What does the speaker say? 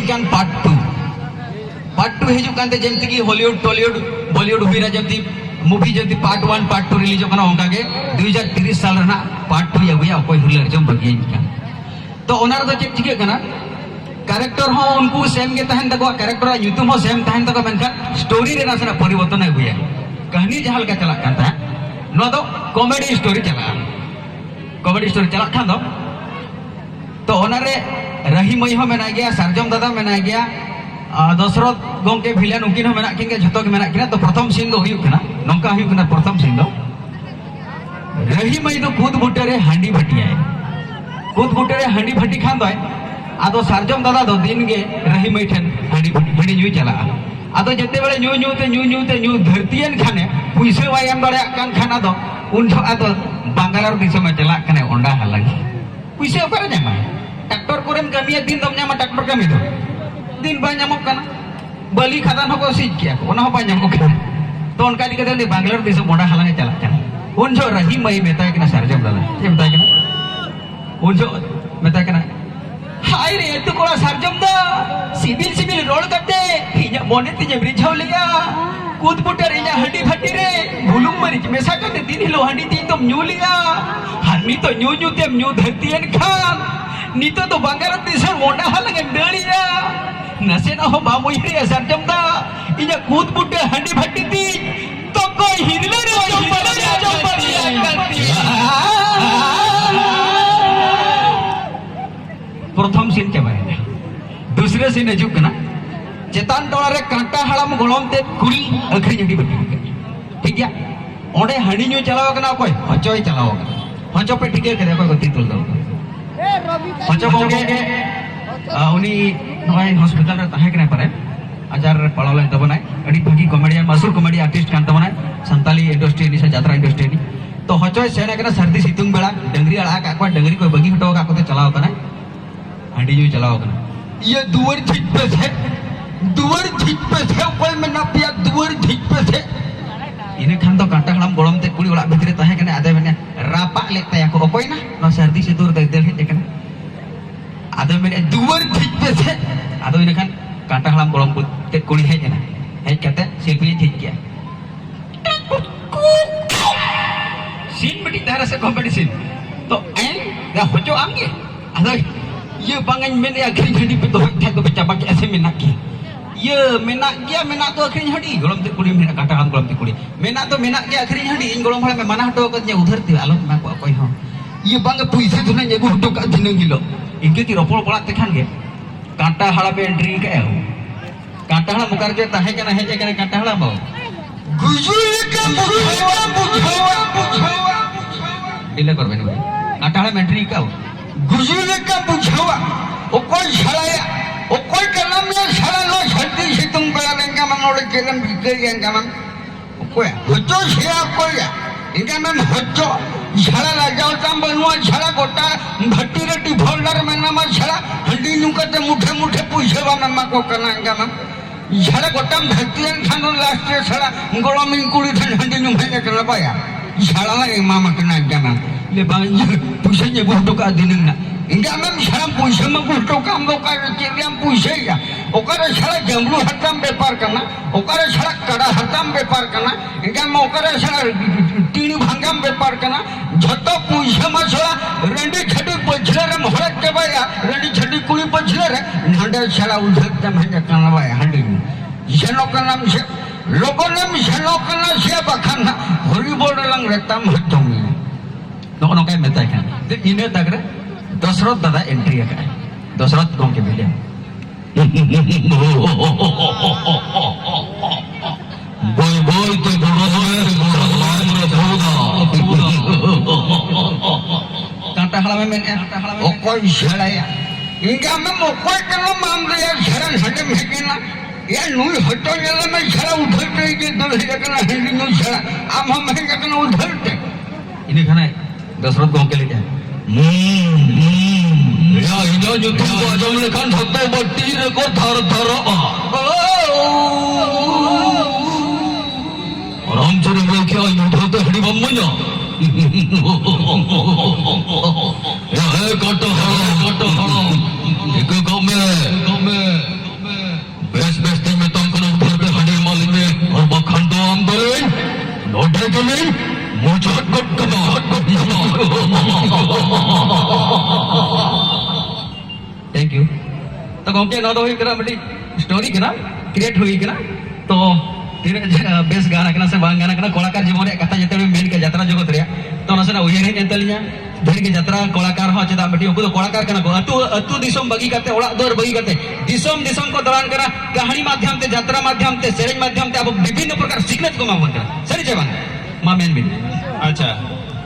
kan part 2 हिजु कांते जेमति की Hollywood Tollywood Bollywood हुईरा जेमति movie जेमति part 1 part 2 release होकना ओंका के 2030 साल रना part 2 अगुया अकोय हुलर जम बगियन का तो ओनार दो चेक चिके कना कैरेक्टर हो उनको सेम के तहन तको कैरेक्टर यूट्यूब हो सेम तहन तको मेनका स्टोरी रे नासना परिवर्तन अगुया कहानी जहाल का चला कांता नो दो कॉमेडी स्टोरी चला खान दो तो ओनारे रही मई हो मेना गया सरजम दादा मेना गया दशरथ गोंके भिलेन उनकिन हो मेना किन के झतो के मेना किना तो प्रथम सीन दो हुयुक कना नोंका हुयुक कना प्रथम सीन दो रही मई दो कूद बुटेरे हांडी भटिया कूद बुटेरे हांडी भटी खान दो आदो सरजम दादा दो दिन गे रही मई ठन हांडी न्यू चला आदो जते बेले न्यू धरतीयन खाने पुइसे वायम बड़े कान खाना दो उन जो आदो बांगालार दिसम में चला कने ओंडा हलागी पुइसे ओकरे जामा ट्रैक्टर कोरेम कमिया दिन दम ᱧᱟᱢᱟ ट्रैक्टर कमी दो दिन बा ᱧᱟᱢᱚᱜ ᱠᱟᱱᱟ बलि खदान हको सीज किया ओना हो बा ᱧᱟᱢᱚᱜ ᱠᱟᱱᱟ तो उनका दिक्कत है बांग्लादेश दिसम मोड़ा हलांगे चला जाना उन जो रही मई मेता के ना सरजम दादा ये मेता के ना उन जो मेता के ना हाय रे तू कोला सरजम दा सिविल रोड करते इया मोने तिजे ब्रिझाव लिया कूद पुटर इया हंडी फटी रे भुलुम मरिच मेसा करते दिन हिलो हंडी तीन तुम न्यू लिया हनी तो न्यू तेम न्यू धरतीयन खान नीतो तो बांगारत दिसर मोंडा हलंगे डड़िया नसे ना हो बामुई रे सरजम दा इया कूद पुटर हंडी फटी थी तो कोई हिरले रे जंपरिया प्रथम सीन के बारे में दूसरे सीन हजु कना चेतान टोला रे कांटा हड़ाम गोलम ते कुड़ी अखरी जड़ी बटी ठीक गया ओडे हणी न्यू चलाव कना कोई हचोय चलाव हचो पे ठीक करे कोई गति तुल दो ए रवि हचो के उनी नय हॉस्पिटल रे ताहे कने पारे आजार पळाले तबनाय अडी भागी कॉमेडियन मासुर कॉमेडी आर्टिस्ट कान तबनाय संताली इंडस्ट्री नि से यात्रा इंडस्ट्री नि तो हचोय सेना कना सर्दी सितुंग बेला डंगरी अड़ा का कोई डंगरी कोई बगी हटो का को चलाव कना हंडी न्यू चलाव कना ये दुवर ठीक पे थे कोई में ना पिया दुवर ठीक पे थे इने खान तो कांटा हड़ाम गोलम ते कुड़ी ओला भितरे ताहे कने आदे मेने रापा लेते या को कोई ना नो सर्दी से दूर दे हे कने आदे मेने दुवर ठीक पे थे आदो इने खान कांटा हड़ाम गोलम ते कुड़ी हे जना हे कते शिल्पी ठीक किया सीन बेटी तारा से कॉमेडी सीन तो ए या होचो आंगे आदो ये बांगन मेने अखरी घड़ी पे तो था तो बच्चा बाकी ऐसे में नाकी ये मेना तो अखरी हडी गोलम ते कुड़ी मेना काटा हम गोलम ते कुड़ी मेना तो मेना गया अखरी हडी इन गोलम हले में मना हटो के उधर ते आलो मैं कोई हो ये बांग पुइसे दुने जेगु हटो का दिन गिलो इनके की रोपड़ पड़ा ते खान गे काटा हला पे एंट्री के काटा हला मुकार के ताहे के ना हे के काटा हला बो गुजुल का बुझावा इले करबे ने काटा हला में एंट्री का गुजुल का बुझावा ओ कोई छलाया ओ कोई कलम में छला लो छत्ती से तुम कला लेंगे मन ओले केलम बिकेंगे मन कोई हजो छिया कोई इनका मन हजो छला ला जाओ तम बनवा छला गोटा भट्टी रेटी फोल्डर में नाम छला हंडी नुकते मुठे पैसे बना मा को कनांगा मन छला गोटा भट्टीन खानो लास्ट छला गोलमिन कुड़ी थन हंडी नु भेने कला पाया छला ला मामा कना जाना ले बांज पैसे जे बोटो का दिन ना इनका में शरम पैसे में बोटो काम दो का चेलियम पैसे या ओकरे छला जंगलू हतम व्यापार करना ओकरे छला कड़ा हतम व्यापार करना इनका में ओकरे छला टीनी भांगम व्यापार करना झतो पैसे में छला रंडी छटी पछले रे मोहरत के बाया रंडी छटी कुली पछले रे हंडे छला उधर तम है करना बाया हंडी जनो का नाम से लोगों ने जनो का नाम से बखाना होली बोल लंग रतम हतम नो नो काय मेता है दे इने तगरे दशरथ दादा एंट्री है दशरथ गांव के बिले बोल तो कांटा हला में ओ कोई छलाया इनका में ओ कोई कलो मामले या शरण हटे में ना या नुई हटो गेला में छला उधरते के दल है कना हिंदी नु छला आम हम है कना उधरते इने खाना दशरथ गांव के लिए या इनो जो तुमको अजम लेखन हतो बट्टी रे को थर रामचंद्र में क्या युद्ध तो हड़ी बम्मया या है कट एक गांव में थैंक यू तो गमके ना हुई करा मिट्टी स्टोरी करा क्रिएट हुई करा तो तीन बेस गाना कना से बांग गाना कना कलाकार जीवन रे कथा जते मेन के यात्रा जगत रे तो नसना उयर हे एंतलिया ढेर के यात्रा कलाकार हो चेदा मिट्टी उनको तो कलाकार कना को अतु अतु दिसम बगी करते ओड़ा दोर बगी करते दिसम दिसम को दौरान करा कहानी माध्यम ते यात्रा माध्यम ते सेरेज माध्यम ते अब विभिन्न प्रकार सीखने को मांगन करा सरी जे बांग मा मेन बिन अच्छा